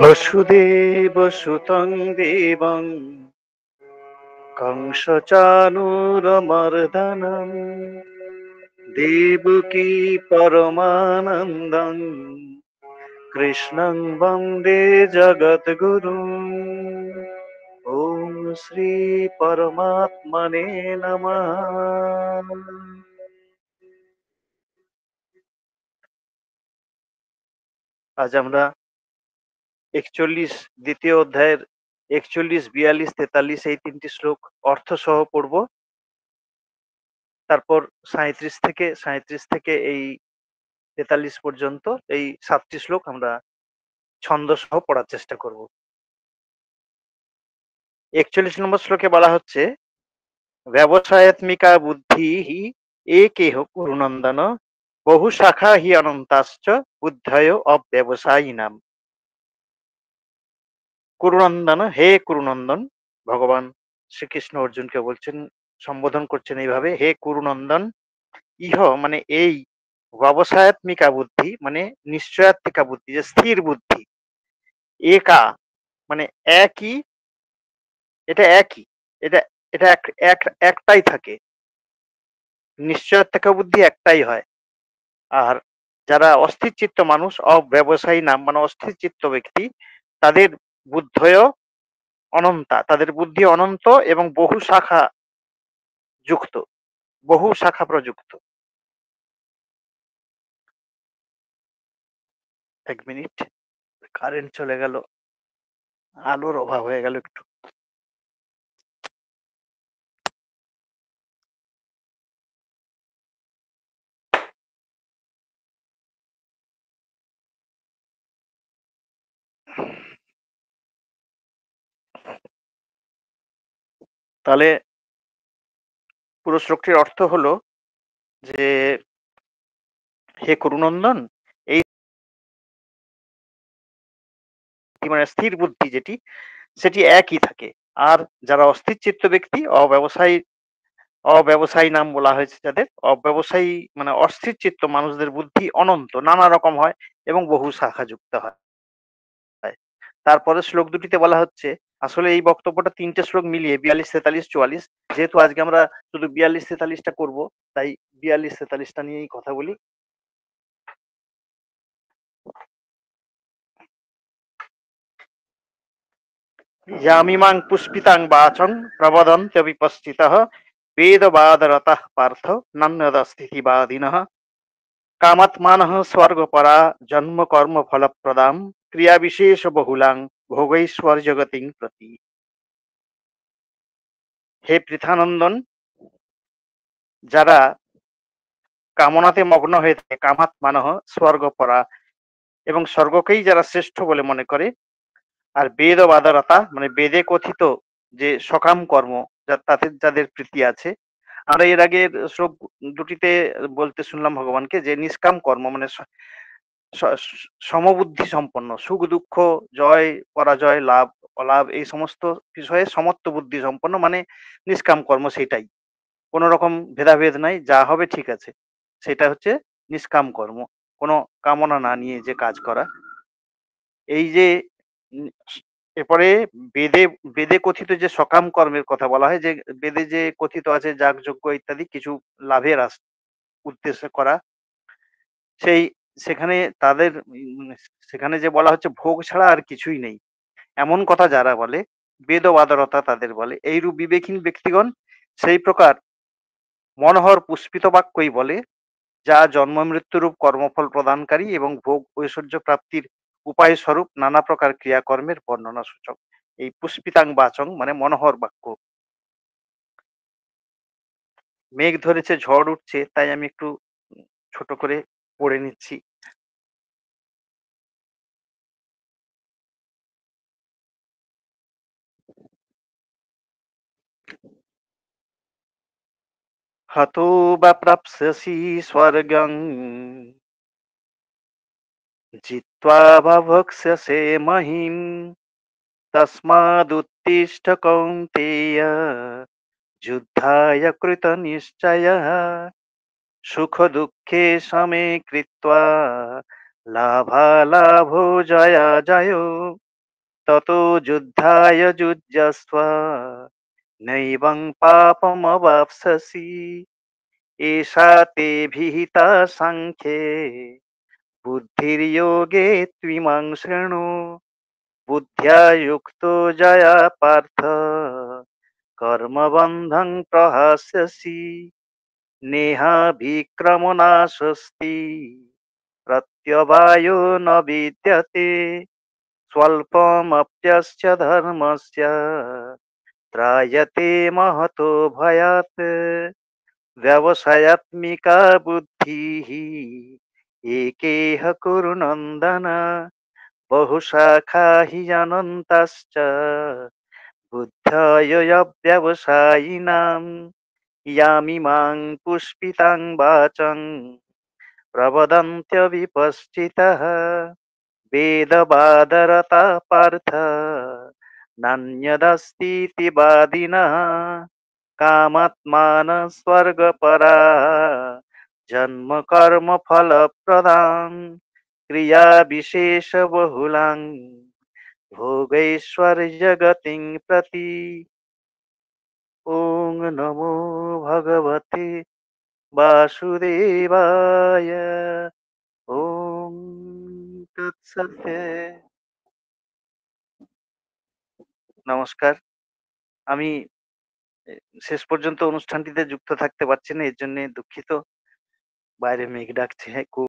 वसुदेवसुतं देवं कंसचाणूरमर्दनं देवकी परमानन्दं कृष्णं वन्दे जगद्गुरुम्। ॐ श्री परमात्मने नमः। আজ আমরা ৪১ দ্বিতীয় অধ্যায়ের ৪১, ৪২, ৪৩ এই ৩টি শ্লোক অর্থ সহ পড়ব। তারপর ৩৭ থেকে এই ৪৩ পর্যন্ত এই ৭টি শ্লোক আমরা ছন্দ সহ পড়ার চেষ্টা করব। ৪১ নম্বর শ্লোকে বলা হচ্ছে, ব্যবসায়াত্মিকা বুদ্ধিঃ একেহ কুরুনন্দন বহু শাখা হি অনন্তাশ্চ বুদ্ধয় অব্যবসায়িনাম। কুরুনন্দন, হে কুরুনন্দন, ভগবান শ্রীকৃষ্ণ অর্জুনকে বলছেন, সম্বোধন করছেন এইভাবে, হে কুরুনন্দন, ইহ মানে এই, ব্যবসায়াত্মিকা বুদ্ধি মানে নিশ্চয়াত্মিকা বুদ্ধি, যে স্থির বুদ্ধি, একা মানে একই, এটা একই, এটা এটা একটাই থাকে, নিশ্চয়াত্মিকা বুদ্ধি একটাই হয়। আর যারা অস্থির চিত্ত মানুষ, অব্যবসায়ী নাম মানে অস্থির চিত্ত ব্যক্তি, তাদের বুদ্ধয় অনন্তা, তাদের বুদ্ধি অনন্ত এবং বহু শাখা যুক্ত, বহু শাখা প্রযুক্ত। ১ মিনিট, কারেন্ট চলে গেল, আলোর অভাব হয়ে গেল একটু। তাহলে পুরো শ্লোকটির অর্থ হলো যে, হে করুনন্দন, এই মানে স্থির বুদ্ধি যেটি, সেটি একই থাকে। আর যারা অস্থির চিত্ত ব্যক্তি, অব্যবসায়ী নাম বলা হয়েছে যাদের, অব্যবসায়ী মানে অস্থির চিত্ত মানুষদের বুদ্ধি অনন্ত, নানা রকম হয় এবং বহু শাখা যুক্ত হয়। তারপরে শ্লোক দুটিতে বলা হচ্ছে, আসলে এই বক্তব্যটা ৩টে শ্লোক মিলিয়ে ৪২, ৪৩, ৪৪, যেহেতু আজকে আমরা শুধু ৪২, ৪৩টা করবো, তাই ৪২, ৪৩টা নিয়েই কথা বলি। यामिमां पुष्पितां वाचं प्रवदन्त्यविपश्चितः वेदवादरतः पार्थ नान्यदस्तिवादिनः कामात्मानः स्वर्गपरा जन्म कर्म फलप्रदां क्रियाविशेष बहुलां भोगैश्वर्यगतिं प्रति। হে পৃথানন্দন, যারা কামনাতে মগ্ন হয়ে থাকে, কামাত্মানহ স্বর্গপরা, এবং স্বর্গকেই যারা শ্রেষ্ঠ বলে মনে করে, আর বেদবাদরতা মানে বেদে কথিত যে সকাম কর্ম, তাদের যাদের প্রীতি আছে। আমরা এর আগের শ্লোক দুটিতে বলতে শুনলাম ভগবানকে যে নিষ্কাম কর্ম মানে সমবুদ্ধি সম্পন্ন, সুখ দুঃখ, জয় পরাজয়, লাভ অলাভ, এই সমস্ত বিষয়ে সমত্ব বুদ্ধি সম্পন্ন মানে নিষ্কাম কর্ম, সেটাই, কোনো রকম ভেদাভেদ নাই, যা হবে ঠিক আছে, সেটা হচ্ছে নিষ্কাম কর্ম, কোনো কামনা না নিয়ে যে কাজ করা। এই যে উম, এরপরে বেদে বেদে কথিত যে সকাম কর্মের কথা বলা হয়, যে বেদে যে কথিত আছে যাগযজ্ঞ ইত্যাদি কিছু লাভের উদ্দেশ্যে করা, সেই সেখানে তাদের সেখানে যে বলা হচ্ছে ভোগ ছাড়া আর কিছুই নেই, এমন কথা যারা বলে, বেদবাদরতা তাদের বলে। এইরূপ বিবেকহীন ব্যক্তিগণ সেই প্রকার মনোহর পুষ্পিত বাক্যই বলে, যা জন্ম মৃত্যুরূপ কর্মফল প্রদানকারী এবং ভোগ ঐশ্বর্য প্রাপ্তির উপায় স্বরূপ নানা প্রকার ক্রিয়াকর্মের বর্ণনা সূচক। এই পুষ্পিতাং বাচং মানে মনোহর বাক্য। মেঘ ধরেছে, ঝড় উঠছে, তাই আমি একটু ছোট করে পড়ে নিচ্ছি। হতো বা প্রাপ্স্যসি স্বর্গং জিত্বা বা ভক্ষ্যসে মহিম তস্মাদুত্তিষ্ঠ কৌন্তেয় যুদ্ধায় কৃত নিশ্চয়ः সুখ দুঃখে সমে কৃত্বা লাভালাভ জয়াজয় ততো যুদ্ধায় যুজ্যস্ব নৈবং পাপমবাপ্স্যসি এষা তে বিহিতা সাংখ্যে বুদ্ধির্যোগে ত্বিমাং শৃণু বুদ্ধ্যা যুক্তো জয়া পার্থ কর্মবন্ধং প্রহাস্যসি নেহাভিক্রমনাশস্তি प्रत्यवायो न विद्यते स्वल्पमप्यस्य धर्मस्य त्रायते महतो भयात् व्यवसायात्मिका बुद्धिः एकेह कुरु नन्दन बहुशाखा हि अनन्ताश्च बुद्धयो व्यवसायिनां यामिमां पुष्पितां वाचं प्रवदन्त्यविपश्चितः वेदवादरता पार्थ नान्यदस्तीति वादिनः कामात्मानः स्वर्गपरा जन्म कर्म फलप्रदां क्रियाविशेषबहुलां भोगैश्वर्यगतिं प्रति ॐ नमो भगवते वासुदेवाय ওম তৎসৎ। নমস্কার। আমি শেষ পর্যন্ত অনুষ্ঠানটিতে যুক্ত থাকতে পারছি না, এর জন্য দুঃখিত। বাইরে মেঘ ডাকছে, খুব